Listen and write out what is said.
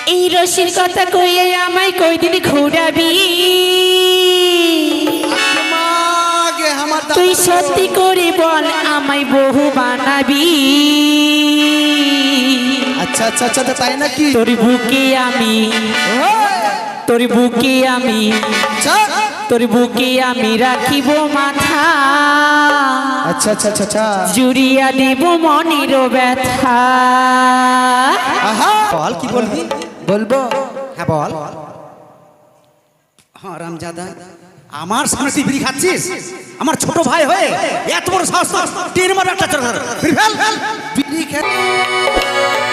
এই রসির কথা কইয়ে আমায় কয়দিন ঘুরাবি তুই সত্যি করে বল আমায় বহু বানাবি আচ্ছা আচ্ছা আচ্ছা তাই নাকি তোর বুকে আমি তোর বুকে আমি রাখিব মাথা আচ্ছা আচ্ছা আচ্ছা আচ্ছা জুড়িয়া দেব মনের ব্যথা আহা বল কি বলবি বলবো হ্যাঁ বল হ্যাঁ রামজাদা আমার সামনে তুই বিড়ি খাচ্ছিস আমার ছোট ভাই হয়ে এত বড় সাহস টের মার একটা বিড়ি ফেল বিড়ি খেয়ে